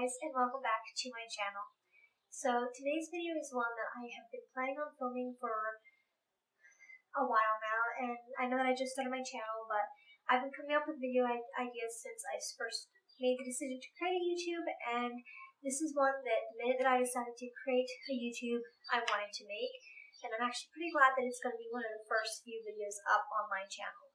guys, and welcome back to my channel. So today's video is one that I have been planning on filming for a while now, and I know that I just started my channel, but I've been coming up with video ideas since I first made the decision to create a YouTube, and this is one that the minute that I decided to create a YouTube, I wanted to make, and I'm actually pretty glad that it's going to be one of the first few videos up on my channel.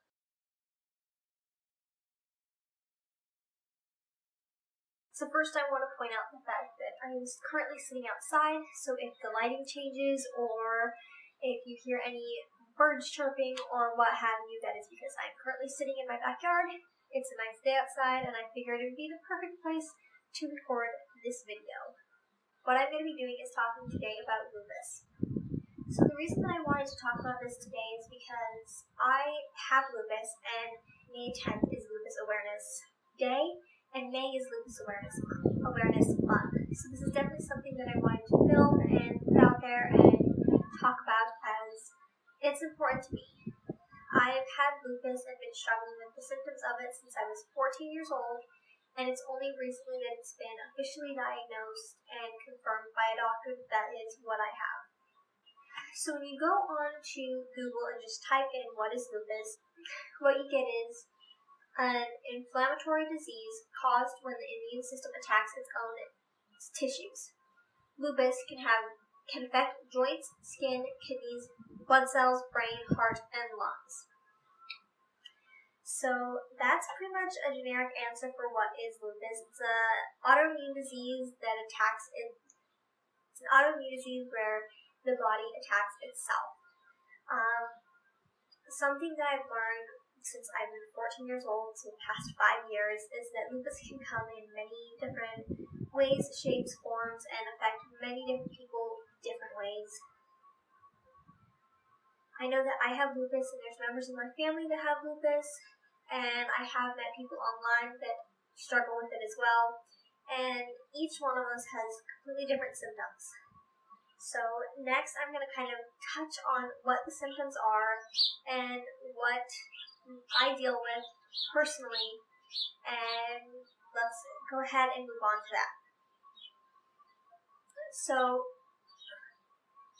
So first I want to point out the fact that I am currently sitting outside, so if the lighting changes or if you hear any birds chirping or what have you, that is because I'm currently sitting in my backyard. It's a nice day outside and I figured it would be the perfect place to record this video. What I'm going to be doing is talking today about lupus. So the reason that I wanted to talk about this today is because I have lupus and May 10th is Lupus Awareness Day. And May is Lupus Awareness Month. So this is definitely something that I wanted to film and put out there and talk about as it's important to me. I've had lupus and been struggling with the symptoms of it since I was 14 years old, and it's only recently that it's been officially diagnosed and confirmed by a doctor that that is what I have. So when you go on to Google and just type in what is lupus, what you get is an inflammatory disease caused when the immune system attacks its own tissues. Lupus can affect joints, skin, kidneys, blood cells, brain, heart, and lungs. So that's pretty much a generic answer for what is lupus. It's an autoimmune disease that attacks it. It's an autoimmune disease where the body attacks itself. Something that I've learned since I've been 14 years old, so the past 5 years, is that lupus can come in many different ways, shapes, forms, and affect many different people different ways. I know that I have lupus and there's members of my family that have lupus, and I have met people online that struggle with it as well, and each one of us has completely different symptoms. So next I'm going to kind of touch on what the symptoms are and what I deal with personally, and let's go ahead and move on to that. So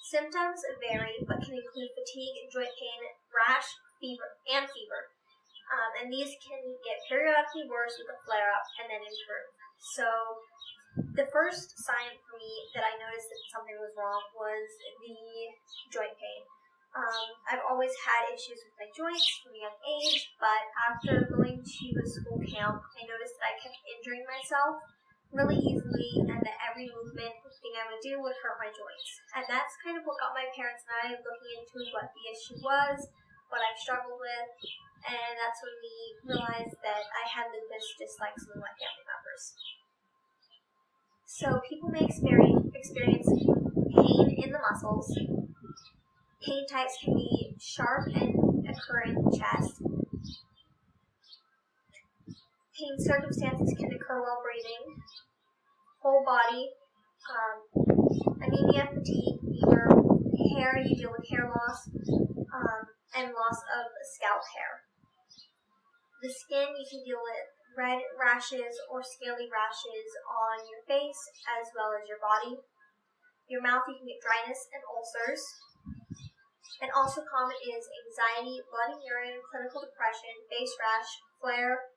symptoms vary but can include fatigue, joint pain, rash, fever, and these can get periodically worse with a flare-up and then improve. So the first sign for me that I noticed that something was wrong was the joint pain. I've always had issues with my joints from a young age, but after going to a school camp, I noticed that I kept injuring myself really easily and that every movement thing I would do would hurt my joints. And that's kind of what got my parents and I looking into what the issue was, what I struggled with, and that's when we realized that I had lupus just like some of my family members. So people may experience pain in the muscles. Pain types can be sharp and occur in the chest. Pain circumstances can occur while breathing. Whole body, anemia, fatigue, fever, hair, you deal with hair loss, and loss of scalp hair. The skin, you can deal with red rashes or scaly rashes on your face as well as your body. Your mouth, you can get dryness and ulcers. And also common is anxiety, bloody urine, clinical depression, face rash, flare,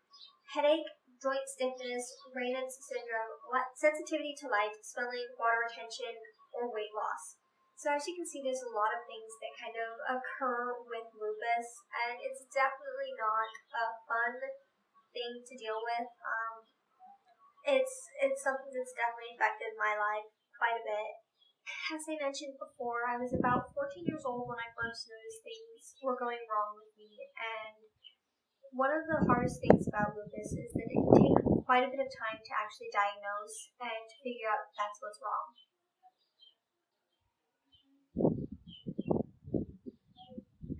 headache, joint stiffness, Raynaud's syndrome, sensitivity to light, swelling, water retention, or weight loss. So as you can see, there's a lot of things that kind of occur with lupus, and it's definitely not a fun thing to deal with. It's something that's definitely affected my life quite a bit. As I mentioned before, I was about 14 years old when I first noticed things were going wrong with me, and one of the hardest things about lupus is that it can take quite a bit of time to actually diagnose and to figure out if that's what's wrong.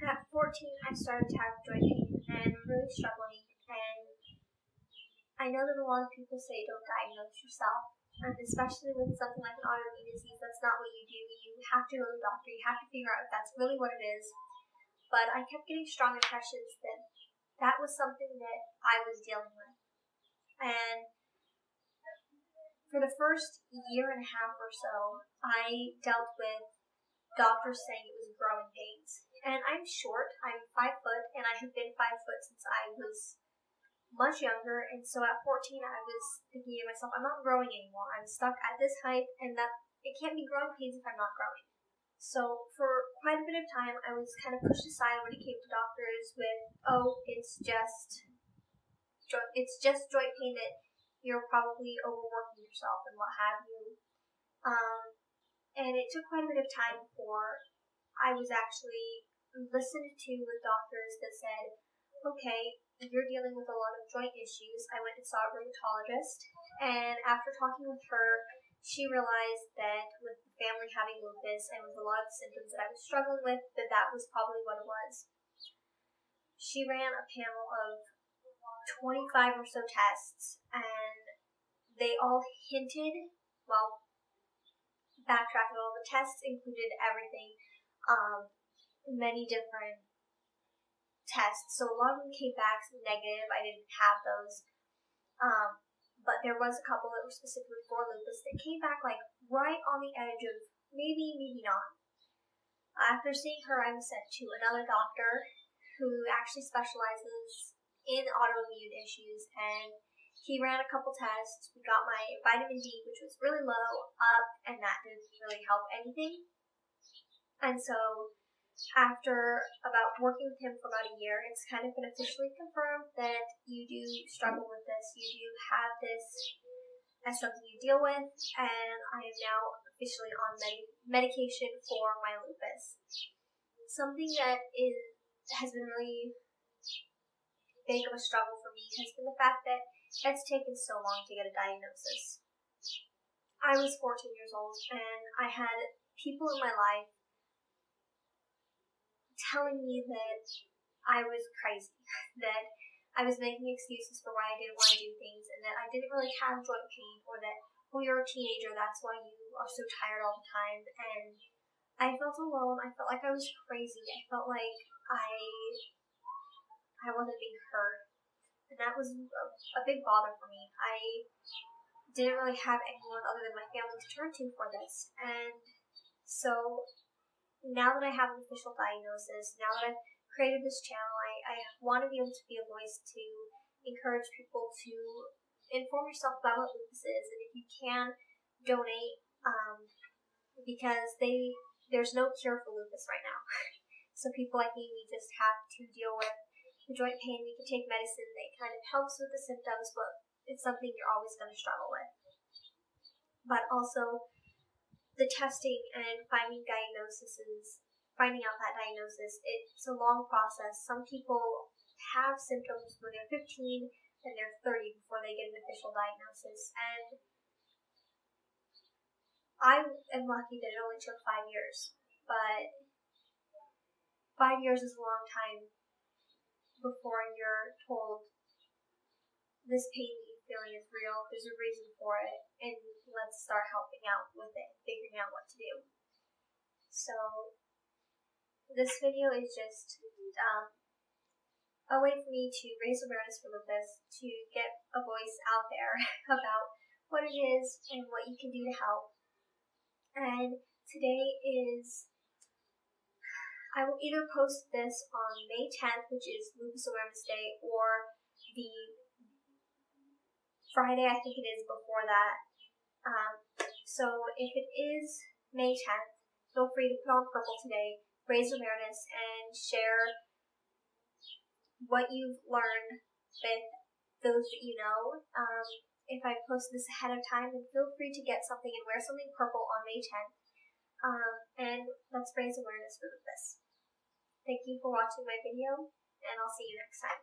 At 14, I started to have joint pain and really struggling, and I know that a lot of people say don't diagnose yourself. And especially with something like an autoimmune disease, that's not what you do. You have to go to the doctor. You have to figure out if that's really what it is. But I kept getting strong impressions that that was something that I was dealing with. And For the first year and a half or so, I dealt with doctors saying it was growing pains. And I'm short, I'm 5 foot, and I have been 5 foot since I was much younger, and so at 14 I was thinking to myself, I'm not growing anymore. I'm stuck at this height, and that it can't be growing pains if I'm not growing. So for quite a bit of time, I was kind of pushed aside when it came to doctors with, oh, it's just joint pain that you're probably overworking yourself and what have you. And it took quite a bit of time before I was actually listened to with doctors that said, okay, you're dealing with a lot of joint issues. I went and saw a rheumatologist, and after talking with her, she realized that with the family having lupus and with a lot of the symptoms that I was struggling with, that was probably what it was. She ran a panel of 25 or so tests, and they all hinted, well, backtracking, all the tests included everything, many different tests. So a lot of them came back negative. I didn't have those. But there was a couple that were specifically for lupus that came back like right on the edge of maybe, maybe not. After seeing her, I was sent to another doctor who actually specializes in autoimmune issues, and he ran a couple tests. We got my vitamin D, which was really low, up, and that didn't really help anything. And so after about working with him for about a year, it's kind of been officially confirmed that you do struggle with this. You do have this as something you deal with, and I am now officially on medication for my lupus. Something that has been really big of a struggle for me has been the fact that it's taken so long to get a diagnosis. I was 14 years old, and I had people in my life telling me that I was crazy, that I was making excuses for why I didn't want to do things, and that I didn't really have joint pain, or that, oh, you're a teenager, that's why you are so tired all the time. And I felt alone. I felt like I was crazy. I felt like I wasn't being heard, and that was a big bother for me. I didn't really have anyone other than my family to turn to for this, and so now that I have an official diagnosis, now that I've created this channel, I want to be able to be a voice to encourage people to inform yourself about what lupus is, and if you can, donate, because there's no cure for lupus right now. So people like me, we just have to deal with the joint pain. We can take medicine that kind of helps with the symptoms, but it's something you're always going to struggle with. But also, the testing and finding out that diagnosis, it's a long process. Some people have symptoms when they're 15 and they're 30 before they get an official diagnosis. And I am lucky that it only took 5 years. But 5 years is a long time before you're told this pain that you're feeling is real, there's a reason for it, and let's start helping out with it, figuring out what to do. So this video is just a way for me to raise awareness for lupus, to get a voice out there about what it is and what you can do to help. And today is, I will either post this on May 10th, which is Lupus Awareness Day, or the Friday, I think it is, before that. So if it is May 10th, feel free to put on purple today, raise awareness, and share what you've learned with those that you know. If I post this ahead of time, then feel free to get something and wear something purple on May 10th. And let's raise awareness for lupus. Thank you for watching my video, and I'll see you next time.